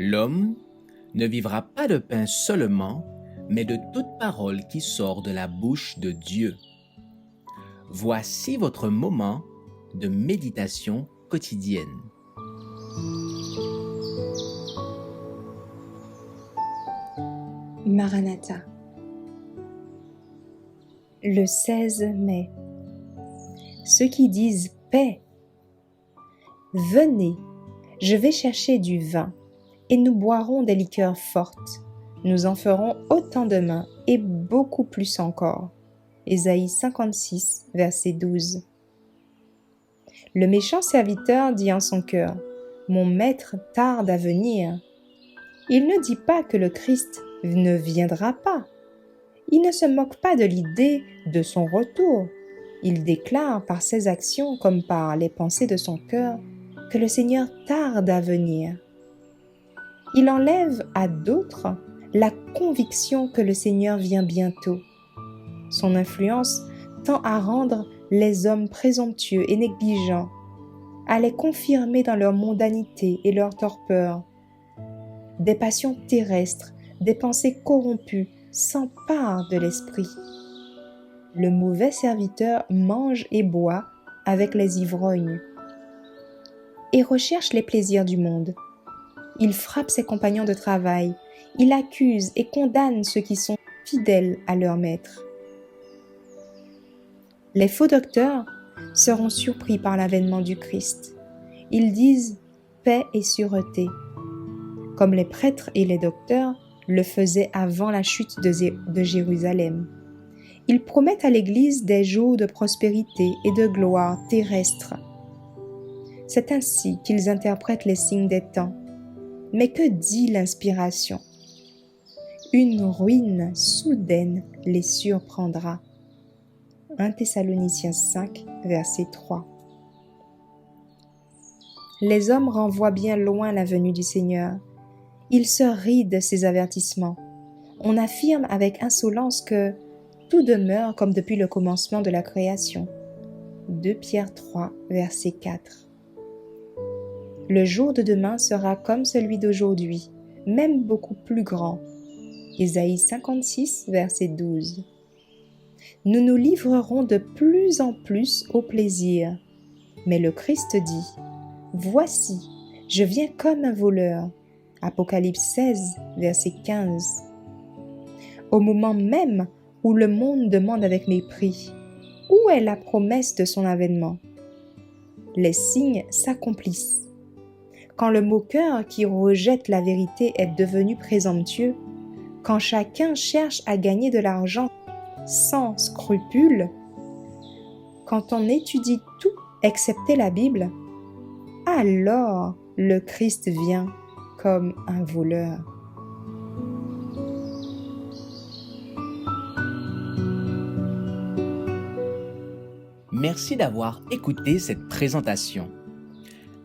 L'homme ne vivra pas de pain seulement, mais de toute parole qui sort de la bouche de Dieu. Voici votre moment de méditation quotidienne. Maranatha. Le 16 mai. Ceux qui disent paix. Venez, je vais chercher du vin, et nous boirons des liqueurs fortes. Nous en ferons autant demain, et beaucoup plus encore. Ésaïe 56, verset 12. Le méchant serviteur dit en son cœur, « Mon maître tarde à venir. » Il ne dit pas que le Christ ne viendra pas. Il ne se moque pas de l'idée de son retour. Il déclare par ses actions comme par les pensées de son cœur que le Seigneur tarde à venir. Il enlève à d'autres la conviction que le Seigneur vient bientôt. Son influence tend à rendre les hommes présomptueux et négligents, à les confirmer dans leur mondanité et leur torpeur. Des passions terrestres, des pensées corrompues s'emparent de l'esprit. Le mauvais serviteur mange et boit avec les ivrognes et recherche les plaisirs du monde. Il frappe ses compagnons de travail, il accuse et condamne ceux qui sont fidèles à leur maître. Les faux docteurs seront surpris par l'avènement du Christ. Ils disent paix et sûreté, comme les prêtres et les docteurs le faisaient avant la chute de Jérusalem. Ils promettent à l'Église des jours de prospérité et de gloire terrestre. C'est ainsi qu'ils interprètent les signes des temps. Mais que dit l'inspiration? Une ruine soudaine les surprendra. 1 Thessaloniciens 5, verset 3. Les hommes renvoient bien loin la venue du Seigneur. Ils se rient de ces avertissements. On affirme avec insolence que tout demeure comme depuis le commencement de la création. 2 Pierre 3, verset 4. Le jour de demain sera comme celui d'aujourd'hui, même beaucoup plus grand. Ésaïe 56, verset 12. Nous nous livrerons de plus en plus au plaisir. Mais le Christ dit, « Voici, je viens comme un voleur. » Apocalypse 16, verset 15. Au moment même où le monde demande avec mépris, où est la promesse de son avènement? Les signes s'accomplissent. Quand le moqueur qui rejette la vérité est devenu présomptueux, quand chacun cherche à gagner de l'argent sans scrupule, quand on étudie tout excepté la Bible, alors le Christ vient comme un voleur. Merci d'avoir écouté cette présentation.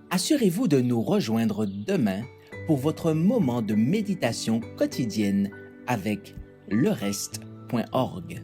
Assurez-vous de nous rejoindre demain pour votre moment de méditation quotidienne avec lereste.org.